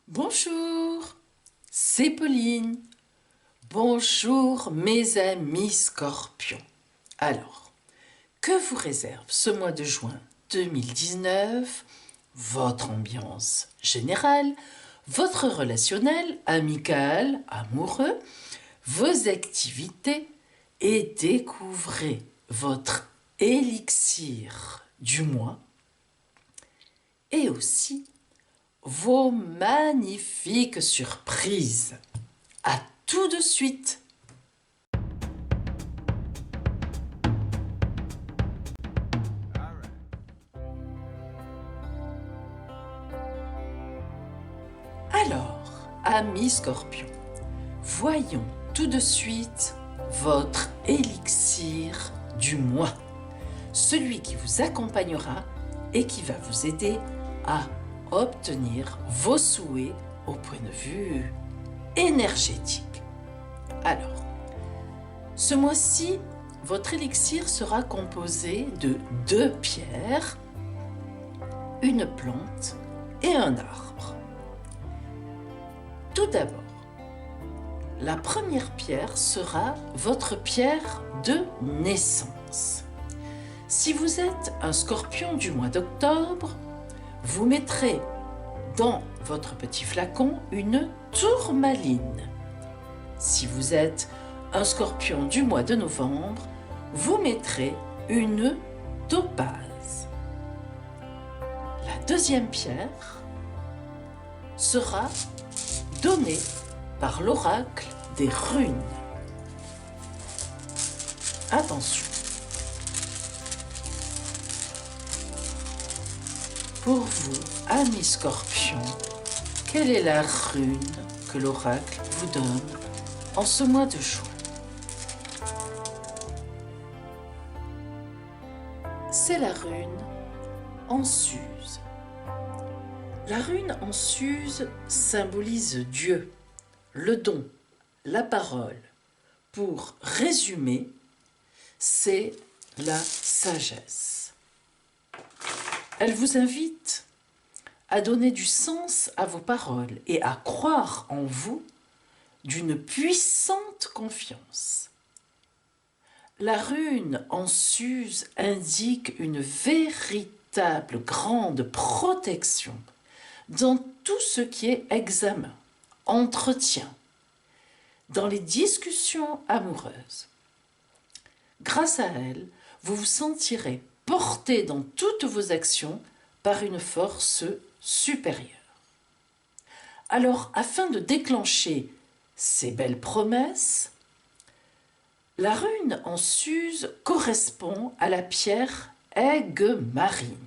Bonjour, c'est Pauline. Bonjour mes amis scorpions. Alors, que vous réserve ce mois de juin 2019? Votre ambiance générale, votre relationnel, amical, amoureux, vos activités et découvrez votre élixir du mois et aussi vos magnifiques surprises. À tout de suite. Alors, amis scorpions, voyons tout de suite votre élixir du mois, celui qui vous accompagnera et qui va vous aider à obtenir vos souhaits au point de vue énergétique. Alors, ce mois-ci, votre élixir sera composé de 2 pierres, une plante et un arbre. Tout d'abord, la première pierre sera votre pierre de naissance. Si vous êtes un scorpion du mois d'octobre, vous mettrez dans votre petit flacon une tourmaline. Si vous êtes un scorpion du mois de novembre, vous mettrez une topaze. La deuxième pierre sera donnée par l'oracle des runes. Attention. Pour vous, amis scorpions, quelle est la rune que l'oracle vous donne en ce mois de juin? C'est la rune en Suse. La rune en Suse symbolise Dieu, le don, la parole. Pour résumer, c'est la sagesse. Elle vous invite à donner du sens à vos paroles et à croire en vous d'une puissante confiance. La rune en Suse indique une véritable grande protection dans tout ce qui est examen, entretien, dans les discussions amoureuses. Grâce à elle, vous vous sentirez porté dans toutes vos actions par une force supérieure. Alors, afin de déclencher ces belles promesses, la rune en Suse correspond à la pierre aigues-marine.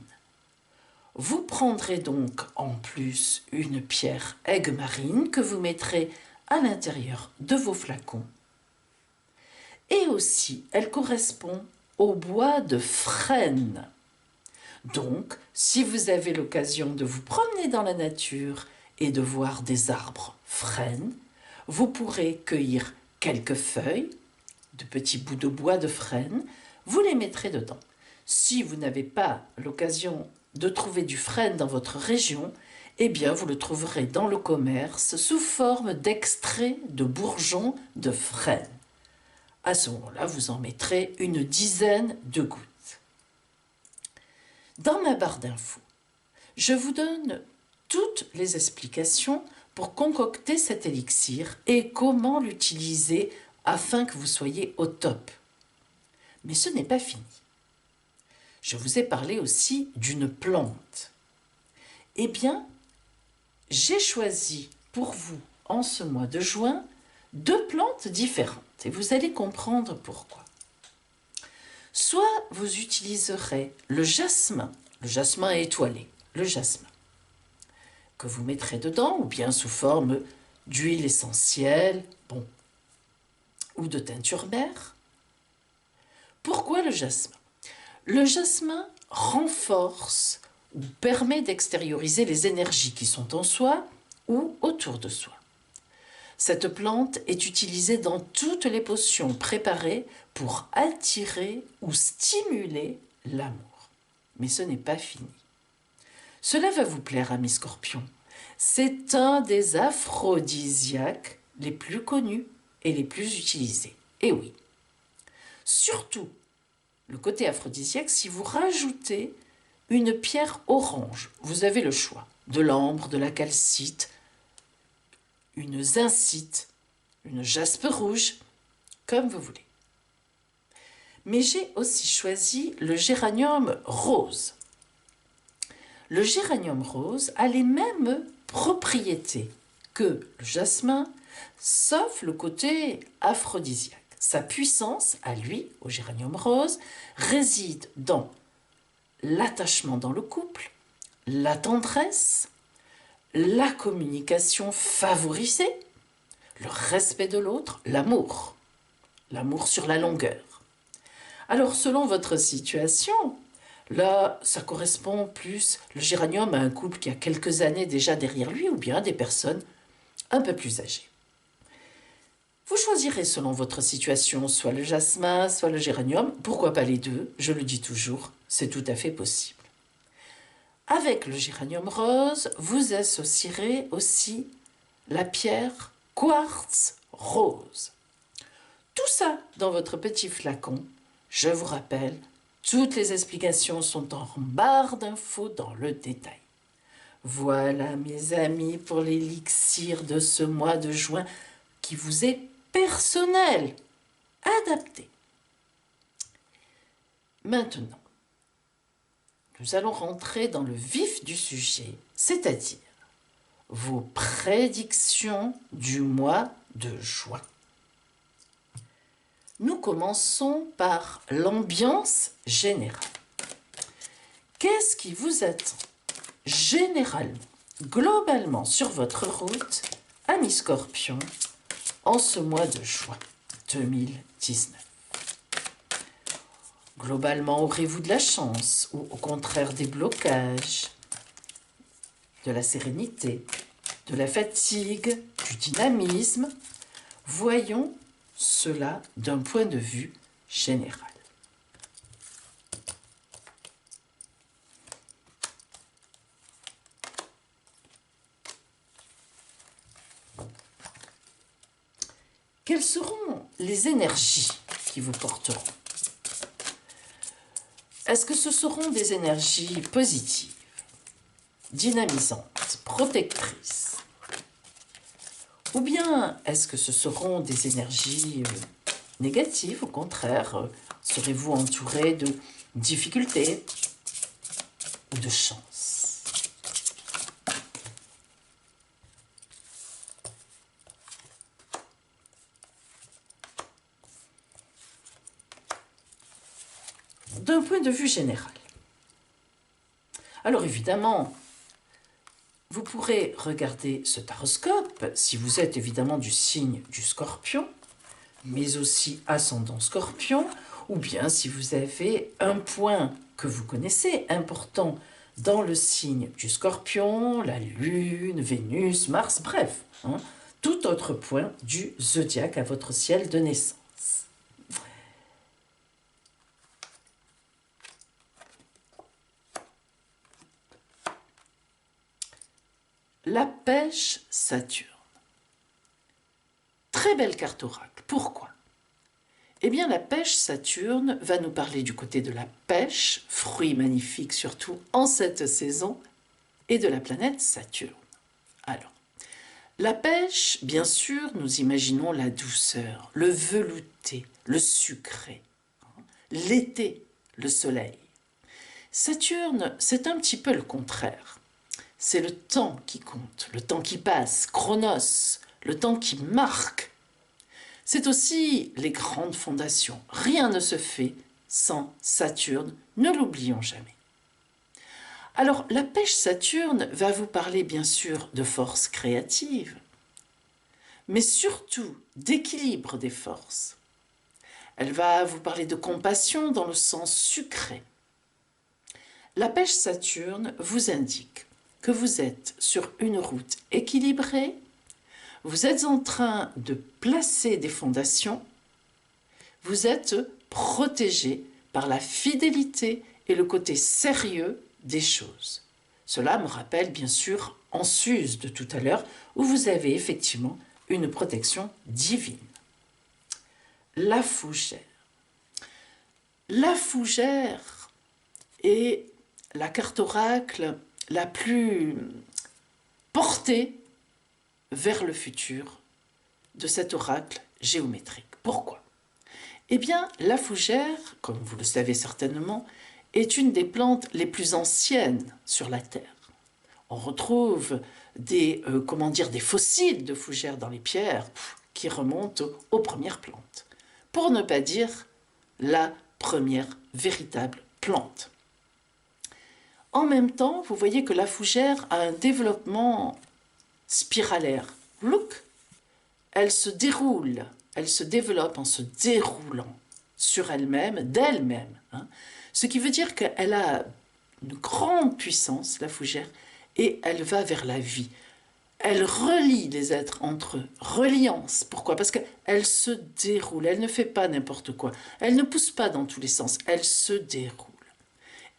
Vous prendrez donc en plus une pierre aigues-marine que vous mettrez à l'intérieur de vos flacons. Et aussi, elle correspond au bois de frêne. Donc, si vous avez l'occasion de vous promener dans la nature et de voir des arbres frênes, vous pourrez cueillir quelques feuilles, de petits bouts de bois de frêne, vous les mettrez dedans. Si vous n'avez pas l'occasion de trouver du frêne dans votre région, eh bien vous le trouverez dans le commerce sous forme d'extrait de bourgeons de frêne. À ce moment-là, vous en mettrez une dizaine de gouttes. Dans ma barre d'infos, je vous donne toutes les explications pour concocter cet élixir et comment l'utiliser afin que vous soyez au top. Mais ce n'est pas fini. Je vous ai parlé aussi d'une plante. Eh bien, j'ai choisi pour vous, en ce mois de juin, 2 plantes différentes et vous allez comprendre pourquoi. Soit vous utiliserez le jasmin étoilé, le jasmin, que vous mettrez dedans ou bien sous forme d'huile essentielle, ou de teinture mère. Pourquoi le jasmin? Le jasmin renforce ou permet d'extérioriser les énergies qui sont en soi ou autour de soi. Cette plante est utilisée dans toutes les potions préparées pour attirer ou stimuler l'amour. Mais ce n'est pas fini. Cela va vous plaire, amis scorpions. C'est un des aphrodisiaques les plus connus et les plus utilisés. Et oui, surtout le côté aphrodisiaque si vous rajoutez une pierre orange. Vous avez le choix de l'ambre, de la calcite, une zincite, une jaspe rouge, comme vous voulez. Mais j'ai aussi choisi le géranium rose. Le géranium rose a les mêmes propriétés que le jasmin, sauf le côté aphrodisiaque. Sa puissance, à lui, au géranium rose, réside dans l'attachement dans le couple, la tendresse, la communication favorisée, le respect de l'autre, l'amour sur la longueur. Alors, selon votre situation, là, ça correspond plus, le géranium, à un couple qui a quelques années déjà derrière lui, ou bien des personnes un peu plus âgées. Vous choisirez selon votre situation, soit le jasmin, soit le géranium, pourquoi pas les deux, je le dis toujours, c'est tout à fait possible. Avec le géranium rose, vous associerez aussi la pierre quartz rose. Tout ça dans votre petit flacon. Je vous rappelle, toutes les explications sont en barre d'infos dans le détail. Voilà mes amis pour l'élixir de ce mois de juin qui vous est personnel, adapté. Maintenant, nous allons rentrer dans le vif du sujet, c'est-à-dire vos prédictions du mois de juin. Nous commençons par l'ambiance générale. Qu'est-ce qui vous attend généralement, globalement sur votre route, amis Scorpions, en ce mois de juin 2019? Globalement, aurez-vous de la chance ou au contraire des blocages, de la sérénité, de la fatigue, du dynamisme? Voyons cela d'un point de vue général. Quelles seront les énergies qui vous porteront? Est-ce que ce seront des énergies positives, dynamisantes, protectrices? Ou bien est-ce que ce seront des énergies négatives? Au contraire, serez-vous entouré de difficultés ou de chance? D'un point de vue général. Alors évidemment, vous pourrez regarder ce taroscope si vous êtes évidemment du signe du Scorpion, mais aussi ascendant Scorpion, ou bien si vous avez un point que vous connaissez important dans le signe du Scorpion, la Lune, Vénus, Mars, bref, tout autre point du zodiaque à votre ciel de naissance. La pêche Saturne. Très belle carte oracle. Pourquoi? Eh bien, la pêche Saturne va nous parler du côté de la pêche, fruit magnifique surtout en cette saison, et de la planète Saturne. Alors, la pêche, bien sûr, nous imaginons la douceur, le velouté, le sucré. L'été, le soleil. Saturne, c'est un petit peu le contraire. C'est le temps qui compte, le temps qui passe, chronos, le temps qui marque. C'est aussi les grandes fondations. Rien ne se fait sans Saturne, ne l'oublions jamais. Alors, la pêche Saturne va vous parler bien sûr de force créative, mais surtout d'équilibre des forces. Elle va vous parler de compassion dans le sens sucré. La pêche Saturne vous indique que vous êtes sur une route équilibrée, vous êtes en train de placer des fondations, vous êtes protégé par la fidélité et le côté sérieux des choses. Cela me rappelle bien sûr en Suse de tout à l'heure, où vous avez effectivement une protection divine. La fougère. La fougère est la carte oracle la plus portée vers le futur de cet oracle géométrique. Pourquoi? Eh bien, la fougère, comme vous le savez certainement, est une des plantes les plus anciennes sur la Terre. On retrouve des fossiles de fougères dans les pierres qui remontent aux premières plantes. Pour ne pas dire la première véritable plante. En même temps, vous voyez que la fougère a un développement spiralaire. Look, elle se déroule, elle se développe en se déroulant sur elle-même, d'elle-même. Ce qui veut dire qu'elle a une grande puissance, la fougère, et elle va vers la vie. Elle relie les êtres entre eux. Reliance. Pourquoi? Parce qu'elle se déroule, elle ne fait pas n'importe quoi. Elle ne pousse pas dans tous les sens, elle se déroule.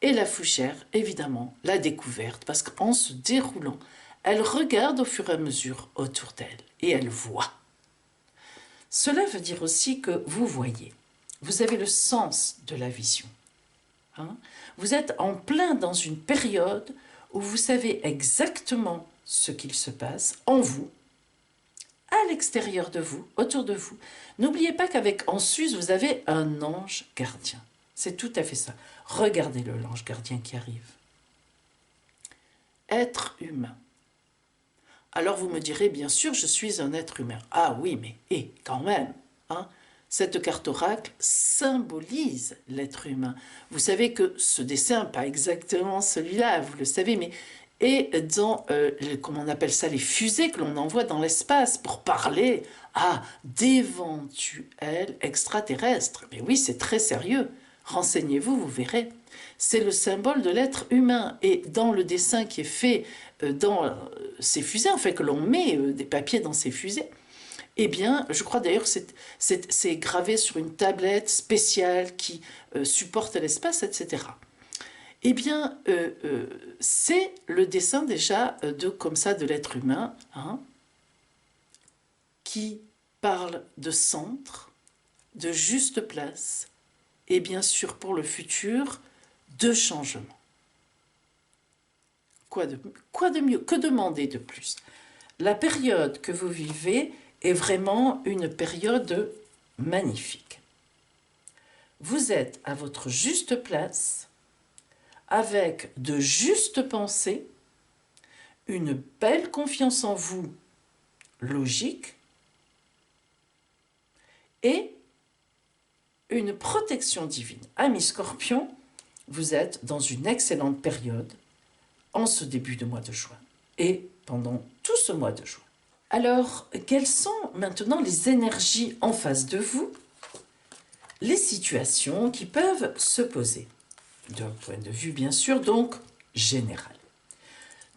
Et la fougère, évidemment, l'a découverte, parce qu'en se déroulant, elle regarde au fur et à mesure autour d'elle, et elle voit. Cela veut dire aussi que vous voyez, vous avez le sens de la vision. Vous êtes en plein dans une période où vous savez exactement ce qu'il se passe en vous, à l'extérieur de vous, autour de vous. N'oubliez pas qu'avec en Suse, vous avez un ange gardien. C'est tout à fait ça. Regardez-le, l'ange gardien qui arrive. Être humain. Alors vous me direz, bien sûr, je suis un être humain. Ah oui, mais quand même, cette carte oracle symbolise l'être humain. Vous savez que ce dessin, pas exactement celui-là, vous le savez, mais est dans, comment on appelle ça, les fusées que l'on envoie dans l'espace pour parler d'éventuels extraterrestres. Mais oui, c'est très sérieux. Renseignez-vous, vous verrez. C'est le symbole de l'être humain. Et dans le dessin qui est fait dans ces fusées, en fait, que l'on met des papiers dans ces fusées, eh bien, je crois d'ailleurs que c'est gravé sur une tablette spéciale qui supporte l'espace, etc. Eh bien, c'est le dessin déjà de l'être humain, qui parle de centre, de juste place, et bien sûr pour le futur, de changement. Quoi de mieux? Que demander de plus? La période que vous vivez est vraiment une période magnifique. Vous êtes à votre juste place, avec de justes pensées, une belle confiance en vous, logique, et une protection divine. Amis Scorpion, vous êtes dans une excellente période en ce début de mois de juin et pendant tout ce mois de juin. Alors, quelles sont maintenant les énergies en face de vous? Les situations qui peuvent se poser, d'un point de vue bien sûr donc général.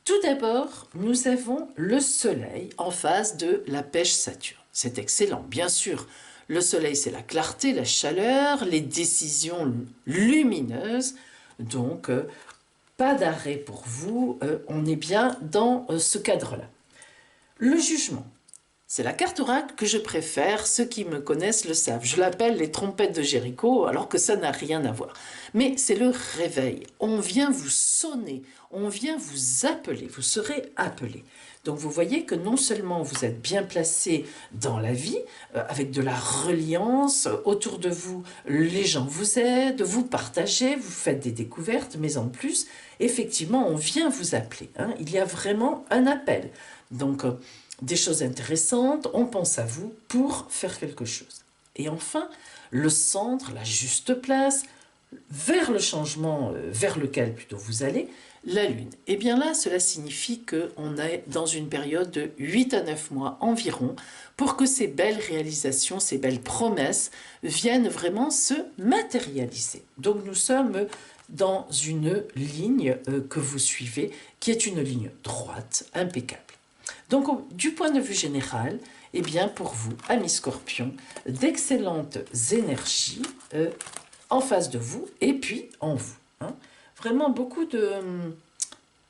Tout d'abord, nous avons le soleil en face de la pêche Saturne. C'est excellent, bien sûr. Le soleil, c'est la clarté, la chaleur, les décisions lumineuses. Donc, pas d'arrêt pour vous, on est bien dans ce cadre-là. Le jugement, c'est la carte oracle que je préfère, ceux qui me connaissent le savent. Je l'appelle les trompettes de Jéricho, alors que ça n'a rien à voir. Mais c'est le réveil, on vient vous sonner, on vient vous appeler, vous serez appelé. Donc vous voyez que non seulement vous êtes bien placé dans la vie, avec de la reliance, autour de vous, les gens vous aident, vous partagez, vous faites des découvertes, mais en plus, effectivement, on vient vous appeler. Il y a vraiment un appel. Donc, des choses intéressantes, on pense à vous pour faire quelque chose. Et enfin, le centre, la juste place, vers le changement, vers lequel plutôt vous allez, la Lune. Et bien là, cela signifie qu'on est dans une période de 8 à 9 mois environ pour que ces belles réalisations, ces belles promesses viennent vraiment se matérialiser. Donc nous sommes dans une ligne que vous suivez, qui est une ligne droite, impeccable. Donc du point de vue général, eh bien pour vous, amis Scorpions, d'excellentes énergies en face de vous et puis en vous. Vraiment beaucoup de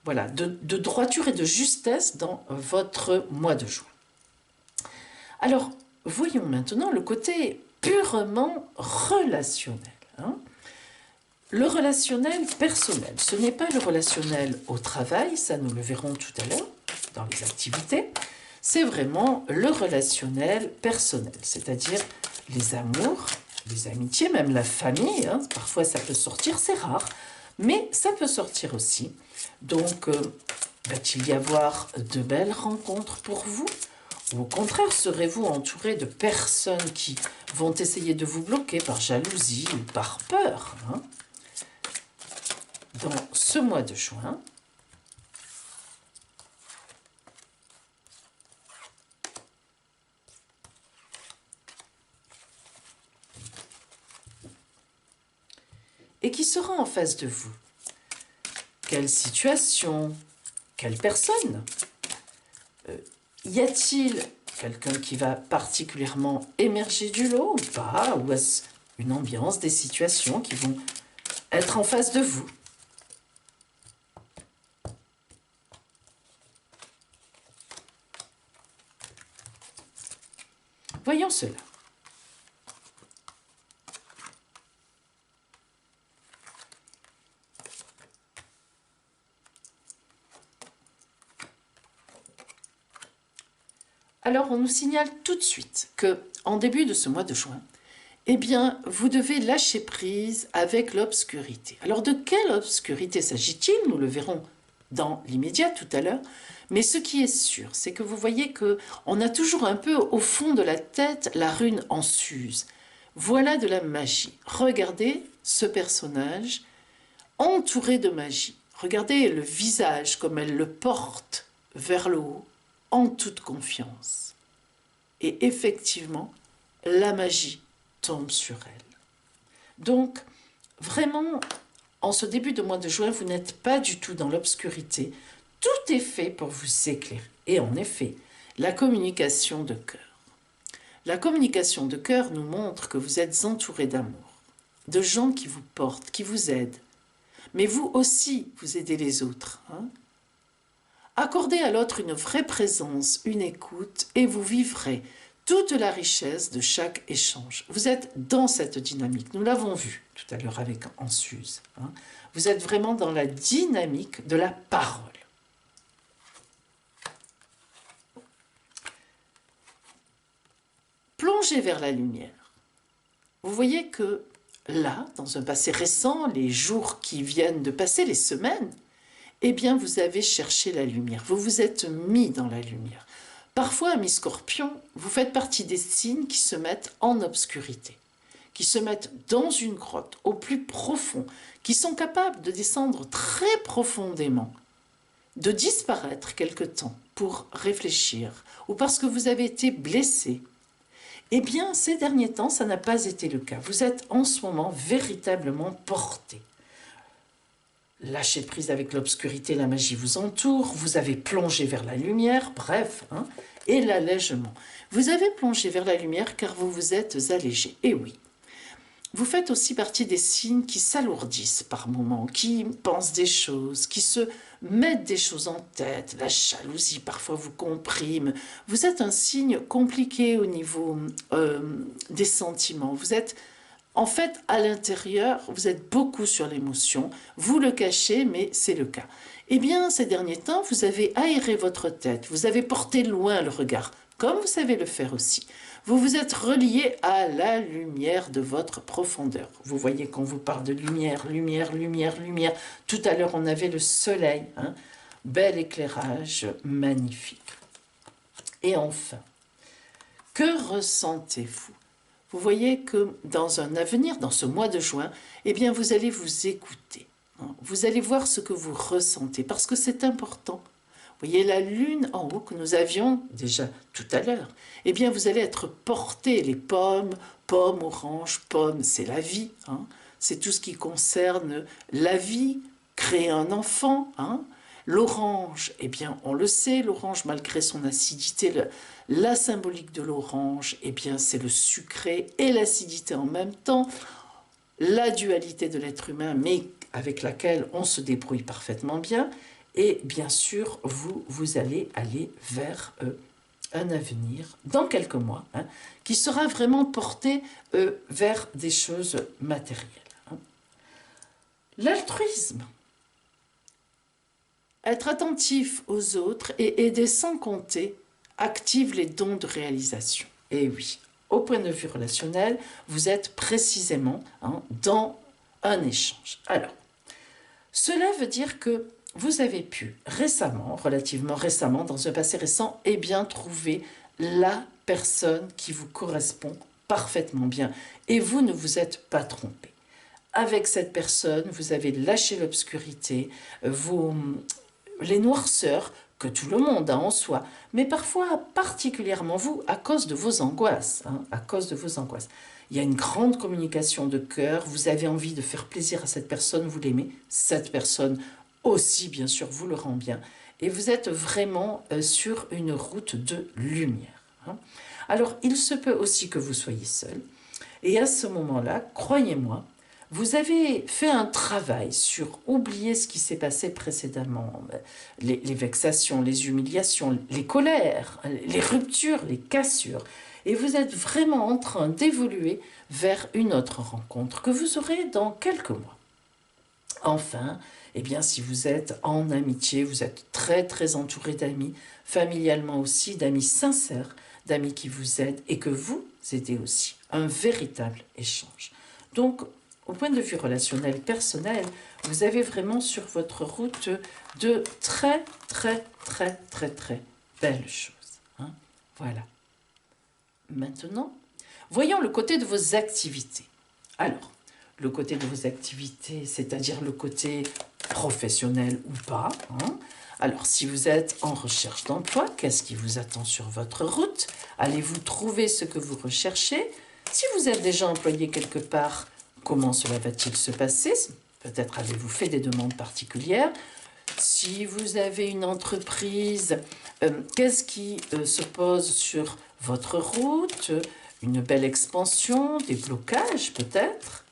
voilà, de droiture et de justesse dans votre mois de juin. Alors, voyons maintenant le côté purement relationnel. Hein. Le relationnel personnel, ce n'est pas le relationnel au travail, ça nous le verrons tout à l'heure dans les activités, c'est vraiment le relationnel personnel, c'est-à-dire les amours, les amitiés, même la famille, hein, parfois ça peut sortir, c'est rare, mais ça peut sortir aussi. Donc, va-t-il y avoir de belles rencontres pour vous? Ou au contraire, serez-vous entouré de personnes qui vont essayer de vous bloquer par jalousie ou par peur, hein? Dans ce mois de juin, et qui sera en face de vous? Quelle situation? Quelle personne? Y a-t-il quelqu'un qui va particulièrement émerger du lot ou pas? Ou est-ce une ambiance, des situations qui vont être en face de vous? Voyons cela. Alors, on nous signale tout de suite que, en début de ce mois de juin, eh bien, vous devez lâcher prise avec l'obscurité. Alors, de quelle obscurité s'agit-il? Nous le verrons dans l'immédiat tout à l'heure. Mais ce qui est sûr, c'est que vous voyez qu'on a toujours un peu au fond de la tête la rune en Suse. Voilà de la magie. Regardez ce personnage entouré de magie. Regardez le visage comme elle le porte vers le haut, en toute confiance. Et effectivement, la magie tombe sur elle. Donc, vraiment, en ce début de mois de juin, vous n'êtes pas du tout dans l'obscurité. Tout est fait pour vous éclairer. Et en effet, la communication de cœur. La communication de cœur nous montre que vous êtes entouré d'amour, de gens qui vous portent, qui vous aident. Mais vous aussi, vous aidez les autres. Hein? Accordez à l'autre une vraie présence, une écoute, et vous vivrez toute la richesse de chaque échange. Vous êtes dans cette dynamique. Nous l'avons vu tout à l'heure avec en Suse. Hein. Vous êtes vraiment dans la dynamique de la parole. Plongez vers la lumière. Vous voyez que là, dans un passé récent, les jours qui viennent de passer, les semaines, eh bien, vous avez cherché la lumière. Vous vous êtes mis dans la lumière. Parfois, amis scorpions, vous faites partie des signes qui se mettent en obscurité, qui se mettent dans une grotte, au plus profond, qui sont capables de descendre très profondément, de disparaître quelque temps pour réfléchir, ou parce que vous avez été blessé. Eh bien, ces derniers temps, ça n'a pas été le cas. Vous êtes en ce moment véritablement porté. Lâchez prise avec l'obscurité, la magie vous entoure, vous avez plongé vers la lumière, bref, hein, et l'allègement. Vous avez plongé vers la lumière car vous vous êtes allégé. Et oui, vous faites aussi partie des signes qui s'alourdissent par moments, qui pensent des choses, qui se mettent des choses en tête. La jalousie parfois vous comprime. Vous êtes un signe compliqué au niveau des sentiments. Vous êtes... En fait, à l'intérieur, vous êtes beaucoup sur l'émotion. Vous le cachez, mais c'est le cas. Eh bien, ces derniers temps, vous avez aéré votre tête. Vous avez porté loin le regard, comme vous savez le faire aussi. Vous vous êtes relié à la lumière de votre profondeur. Vous voyez qu'on vous parle de lumière, lumière, lumière, lumière. Tout à l'heure, on avait le soleil. Hein, bel éclairage, magnifique. Et enfin, que ressentez-vous? Vous voyez que dans un avenir, dans ce mois de juin, eh bien vous allez vous écouter. Vous allez voir ce que vous ressentez, parce que c'est important. Vous voyez la lune en haut que nous avions déjà tout à l'heure. Eh bien vous allez être porté, les pommes, pommes, oranges, pommes, c'est la vie. Hein. C'est tout ce qui concerne la vie, créer un enfant. Hein. L'orange, eh bien on le sait, l'orange malgré son acidité, la symbolique de l'orange, eh bien c'est le sucré et l'acidité en même temps, la dualité de l'être humain, mais avec laquelle on se débrouille parfaitement bien. Et bien sûr, vous allez aller vers un avenir, dans quelques mois, hein, qui sera vraiment porté vers des choses matérielles. Hein. L'altruisme. Être attentif aux autres et aider sans compter active les dons de réalisation. Et oui, au point de vue relationnel, vous êtes précisément dans un échange. Alors, cela veut dire que vous avez pu récemment, relativement récemment, dans un passé récent, bien trouver la personne qui vous correspond parfaitement bien. Et vous ne vous êtes pas trompé. Avec cette personne, vous avez lâché l'obscurité, les noirceurs que tout le monde a en soi, mais parfois particulièrement vous, à cause de vos angoisses, à cause de vos angoisses. Il y a une grande communication de cœur, vous avez envie de faire plaisir à cette personne, vous l'aimez, cette personne aussi, bien sûr, vous le rend bien, et vous êtes vraiment sur une route de lumière. Alors, il se peut aussi que vous soyez seul, et à ce moment-là, croyez-moi, vous avez fait un travail sur oublier ce qui s'est passé précédemment, les vexations, les humiliations, les colères, les ruptures, les cassures. Et vous êtes vraiment en train d'évoluer vers une autre rencontre que vous aurez dans quelques mois. Enfin, eh bien, si vous êtes en amitié, vous êtes très très entouré d'amis, familialement aussi, d'amis sincères, d'amis qui vous aident et que vous aidez aussi. Un véritable échange. Donc, au point de vue relationnel, personnel, vous avez vraiment sur votre route de très, très, très, très, très belles choses. Voilà. Maintenant, voyons le côté de vos activités. Alors, le côté de vos activités, c'est-à-dire le côté professionnel ou pas. Alors, si vous êtes en recherche d'emploi, qu'est-ce qui vous attend sur votre route? Allez-vous trouver ce que vous recherchez? Si vous êtes déjà employé quelque part, comment cela va-t-il se passer? Peut-être avez-vous fait des demandes particulières. Si vous avez une entreprise, qu'est-ce qui se pose sur votre route? Une belle expansion, des blocages peut-être?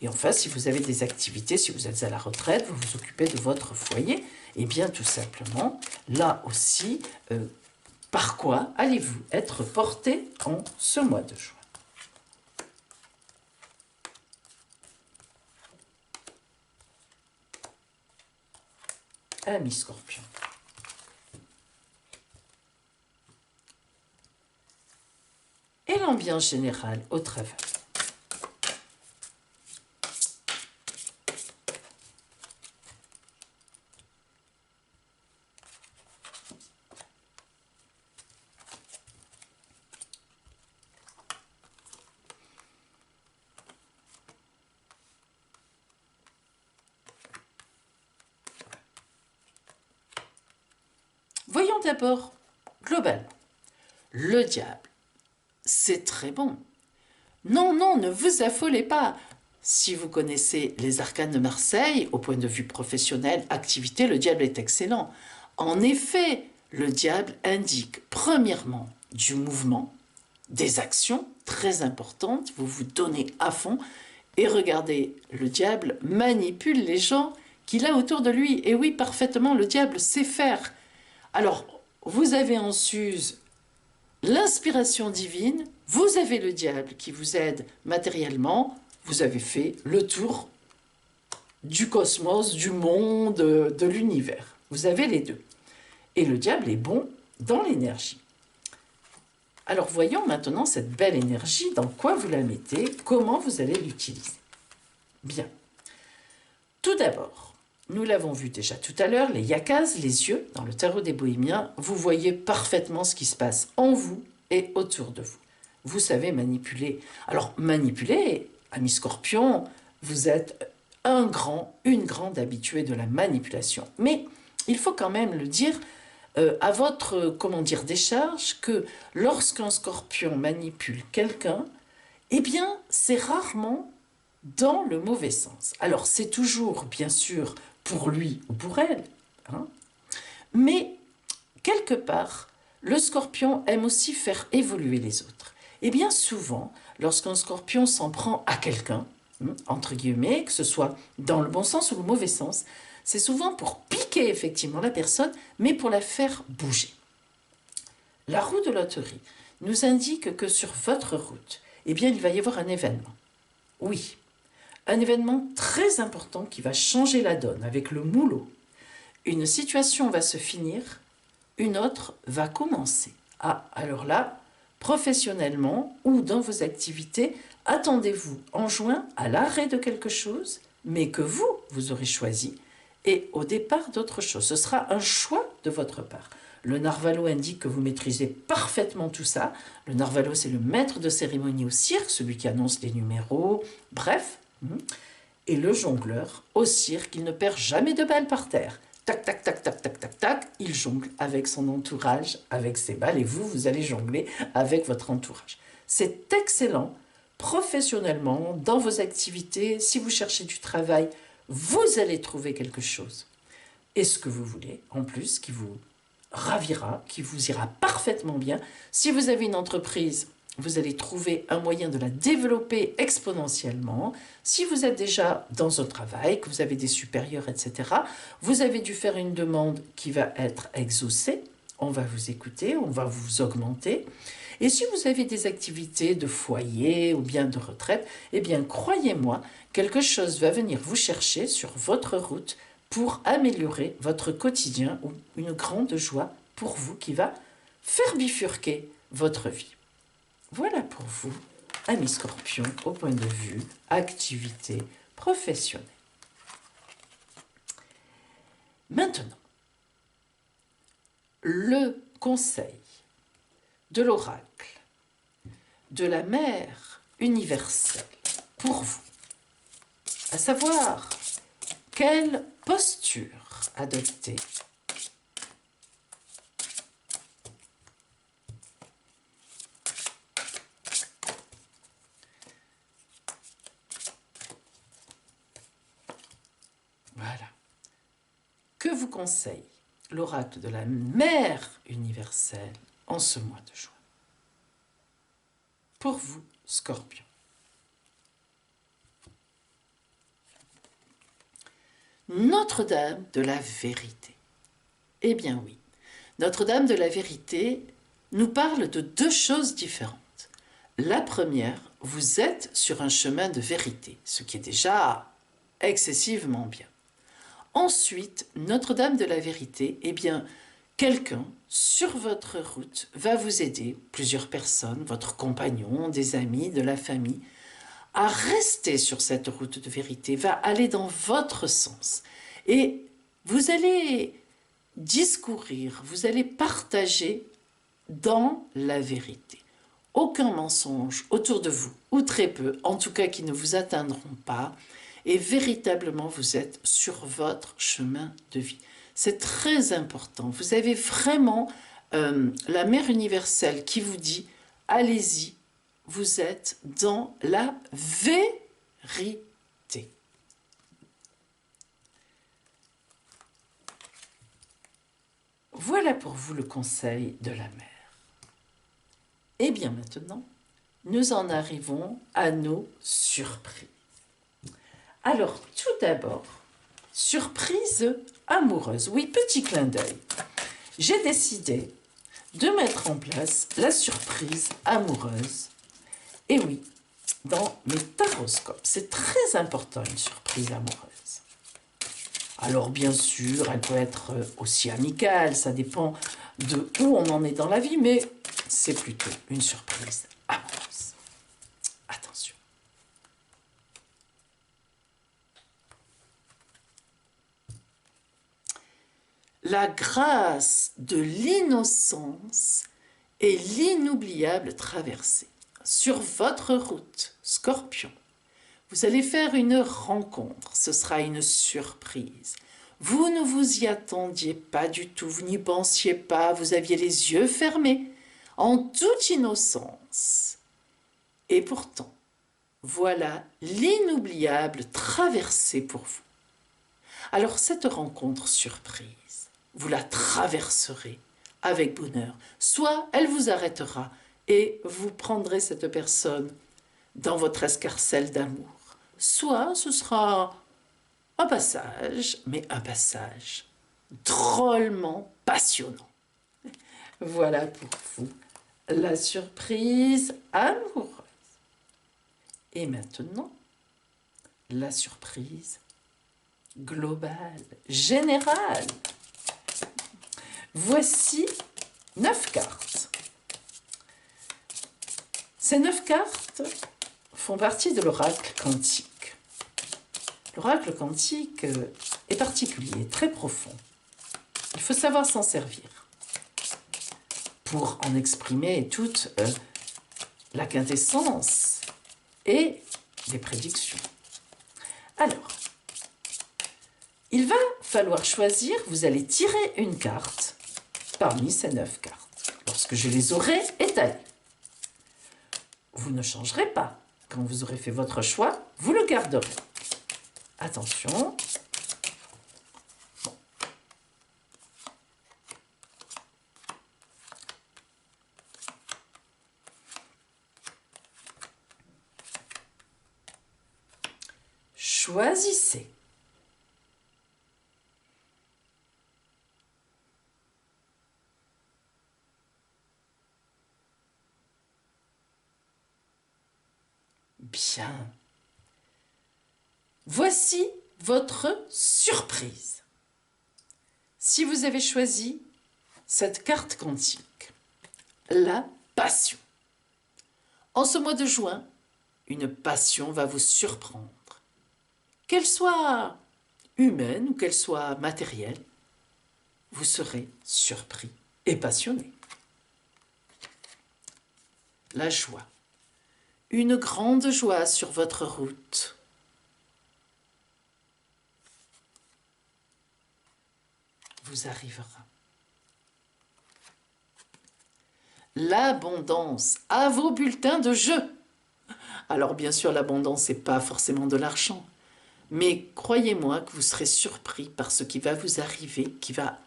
Et enfin, si vous avez des activités, si vous êtes à la retraite, vous vous occupez de votre foyer, eh bien tout simplement, là aussi, par quoi allez-vous être porté en ce mois de juin? Amis Scorpion. Et l'ambiance générale au travail. Voyons d'abord globalement. Le diable, c'est très bon. Non, non, ne vous affolez pas. Si vous connaissez les arcanes de Marseille, au point de vue professionnel, activité, le diable est excellent. En effet, le diable indique premièrement du mouvement, des actions très importantes, vous vous donnez à fond, et regardez, le diable manipule les gens qu'il a autour de lui. Et oui, parfaitement, le diable sait faire. Alors, vous avez en Suse l'inspiration divine, vous avez le diable qui vous aide matériellement, vous avez fait le tour du cosmos, du monde, de l'univers. Vous avez les deux. Et le diable est bon dans l'énergie. Alors voyons maintenant cette belle énergie, dans quoi vous la mettez, comment vous allez l'utiliser. Bien. Tout d'abord, nous l'avons vu déjà tout à l'heure, les yakas, les yeux, dans le tarot des bohémiens, vous voyez parfaitement ce qui se passe en vous et autour de vous. Vous savez manipuler. Alors, manipuler, ami Scorpion, vous êtes une grande habituée de la manipulation. Mais il faut quand même le dire à votre, décharge, que lorsqu'un Scorpion manipule quelqu'un, eh bien, c'est rarement dans le mauvais sens. Alors, c'est toujours, bien sûr, pour lui ou pour elle, mais quelque part, le Scorpion aime aussi faire évoluer les autres. Et bien souvent, lorsqu'un Scorpion s'en prend à quelqu'un, entre guillemets, que ce soit dans le bon sens ou le mauvais sens, C'est souvent pour piquer effectivement la personne, mais pour la faire bouger. La roue de loterie nous indique que sur votre route, eh bien, il va y avoir un événement. Oui, un événement très important qui va changer la donne avec le moulot. Une situation va se finir, une autre va commencer. Ah, alors là, professionnellement ou dans vos activités, attendez-vous en juin à l'arrêt de quelque chose, mais que vous aurez choisi, et au départ d'autre chose. Ce sera un choix de votre part. Le narvalo indique que vous maîtrisez parfaitement tout ça. Le narvalo, c'est le maître de cérémonie au cirque, celui qui annonce les numéros, bref. Et le jongleur au cirque, il ne perd jamais de balles par terre. Tac, tac, tac, tac, tac, tac, tac, il jongle avec son entourage, avec ses balles, et vous allez jongler avec votre entourage. C'est excellent, professionnellement, dans vos activités, si vous cherchez du travail, vous allez trouver quelque chose. Et ce que vous voulez, en plus, qui vous ravira, qui vous ira parfaitement bien. Si vous avez une entreprise, vous allez trouver un moyen de la développer exponentiellement. Si vous êtes déjà dans un travail, que vous avez des supérieurs, etc., vous avez dû faire une demande qui va être exaucée. On va vous écouter, on va vous augmenter. Et si vous avez des activités de foyer ou bien de retraite, eh bien, croyez-moi, quelque chose va venir vous chercher sur votre route pour améliorer votre quotidien ou une grande joie pour vous qui va faire bifurquer votre vie. Voilà pour vous, amis Scorpions, au point de vue activité professionnelle. Maintenant, le conseil de l'oracle de la mère universelle pour vous, à savoir quelle posture adopter. Voilà. Que vous conseille l'oracle de la mère universelle en ce mois de juin? Pour vous, Scorpion. Notre-Dame de la vérité. Eh bien oui, Notre-Dame de la vérité nous parle de deux choses différentes. La première, vous êtes sur un chemin de vérité, ce qui est déjà excessivement bien. Ensuite, Notre-Dame de la vérité, eh bien, quelqu'un sur votre route va vous aider, plusieurs personnes, votre compagnon, des amis, de la famille, à rester sur cette route de vérité, va aller dans votre sens. Et vous allez discourir, vous allez partager dans la vérité. Aucun mensonge autour de vous, ou très peu, en tout cas qui ne vous atteindront pas, et véritablement vous êtes sur votre chemin de vie. C'est très important. Vous avez vraiment la mère universelle qui vous dit « Allez-y, vous êtes dans la vérité ». Voilà pour vous le conseil de la mère. Et bien maintenant, nous en arrivons à nos surprises. Alors, tout d'abord, surprise amoureuse. Oui, petit clin d'œil. J'ai décidé de mettre en place la surprise amoureuse. Et oui, dans mes taroscopes, c'est très important une surprise amoureuse. Alors bien sûr, elle peut être aussi amicale, ça dépend de où on en est dans la vie, mais c'est plutôt une surprise amoureuse. Attention. La grâce de l'innocence et l'inoubliable traversée. Sur votre route, Scorpion, vous allez faire une rencontre, ce sera une surprise. Vous ne vous y attendiez pas du tout, vous n'y pensiez pas, vous aviez les yeux fermés, en toute innocence. Et pourtant, voilà l'inoubliable traversée pour vous. Alors cette rencontre surprise, vous la traverserez avec bonheur. Soit elle vous arrêtera et vous prendrez cette personne dans votre escarcelle d'amour. Soit ce sera un passage, mais un passage drôlement passionnant. Voilà pour vous la surprise amoureuse. Et maintenant, la surprise globale, générale. Voici 9 cartes. Ces 9 cartes font partie de l'oracle quantique. L'oracle quantique est particulier, très profond. Il faut savoir s'en servir pour en exprimer toute la quintessence et les prédictions. Alors, il va falloir choisir, vous allez tirer une carte parmi ces 9 cartes. Lorsque je les aurai étalées, vous ne changerez pas. Quand vous aurez fait votre choix, vous le garderez. Attention. Choisissez. Bien. Voici votre surprise. Si vous avez choisi cette carte quantique, la passion. En ce mois de juin, une passion va vous surprendre. Qu'elle soit humaine ou qu'elle soit matérielle, vous serez surpris et passionné. La joie. Une grande joie sur votre route. Vous arrivera. L'abondance à vos bulletins de jeu. Alors bien sûr, l'abondance n'est pas forcément de l'argent, mais croyez-moi que vous serez surpris par ce qui va vous arriver, qui va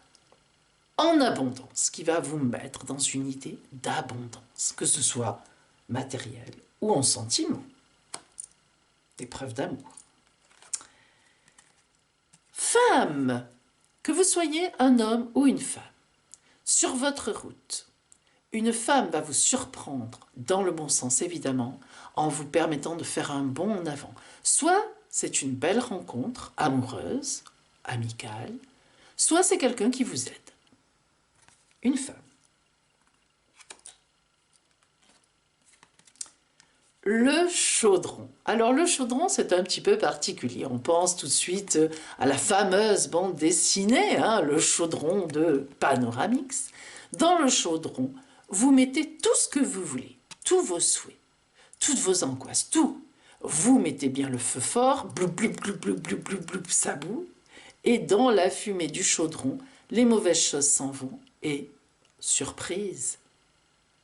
en abondance, qui va vous mettre dans une idée d'abondance, que ce soit matériel ou en sentiment. Des preuves d'amour. Femme, que vous soyez un homme ou une femme, sur votre route, une femme va vous surprendre, dans le bon sens évidemment, en vous permettant de faire un bond en avant. Soit c'est une belle rencontre amoureuse, amicale, soit c'est quelqu'un qui vous aide. Une femme. Le chaudron. Alors le chaudron, c'est un petit peu particulier. On pense tout de suite à la fameuse bande dessinée, le chaudron de Panoramix. Dans le chaudron, vous mettez tout ce que vous voulez, tous vos souhaits, toutes vos angoisses, tout. Vous mettez bien le feu fort, bloup, bloup, bloup, bloup, bloup, bloup, bloup, ça boue. Et dans la fumée du chaudron, les mauvaises choses s'en vont. Et, surprise,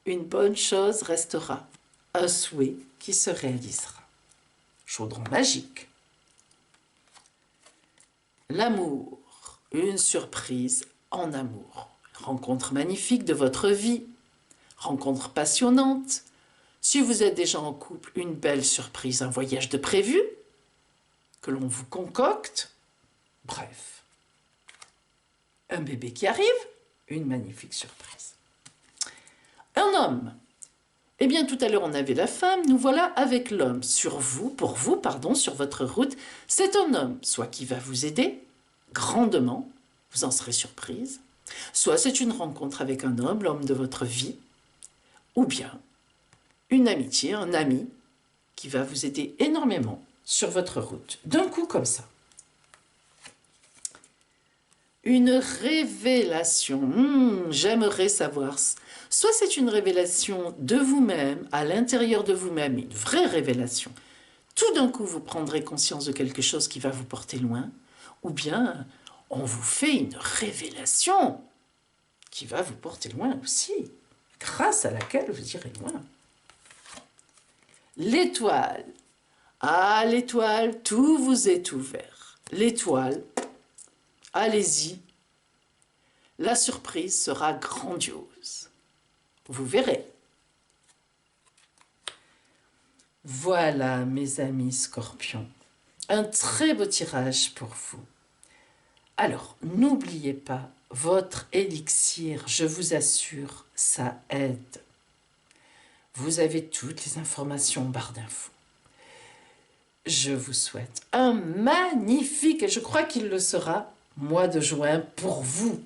une bonne chose restera. Un souhait qui se réalisera. Chaudron magique. L'amour, une surprise en amour. Rencontre magnifique de votre vie. Rencontre passionnante. Si vous êtes déjà en couple, une belle surprise, un voyage de prévu que l'on vous concocte. Bref, un bébé qui arrive, une magnifique surprise. Un homme. Eh bien, tout à l'heure, on avait la femme, nous voilà avec l'homme. Sur votre route, c'est un homme, soit qui va vous aider grandement, vous en serez surprise, soit c'est une rencontre avec un homme, l'homme de votre vie, ou bien une amitié, un ami qui va vous aider énormément sur votre route, d'un coup comme ça. Une révélation, j'aimerais savoir. Soit c'est une révélation de vous-même, à l'intérieur de vous-même, une vraie révélation. Tout d'un coup, vous prendrez conscience de quelque chose qui va vous porter loin, ou bien on vous fait une révélation qui va vous porter loin aussi, grâce à laquelle vous irez loin. L'étoile. Ah, l'étoile, tout vous est ouvert. L'étoile, allez-y. La surprise sera grandiose. Vous verrez. Voilà, mes amis scorpions. un très beau tirage pour vous. Alors, n'oubliez pas, votre élixir, je vous assure, ça aide. Vous avez toutes les informations en barre d'infos. Je vous souhaite un magnifique, et je crois qu'il le sera, mois de juin pour vous.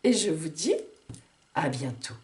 Et je vous dis à bientôt.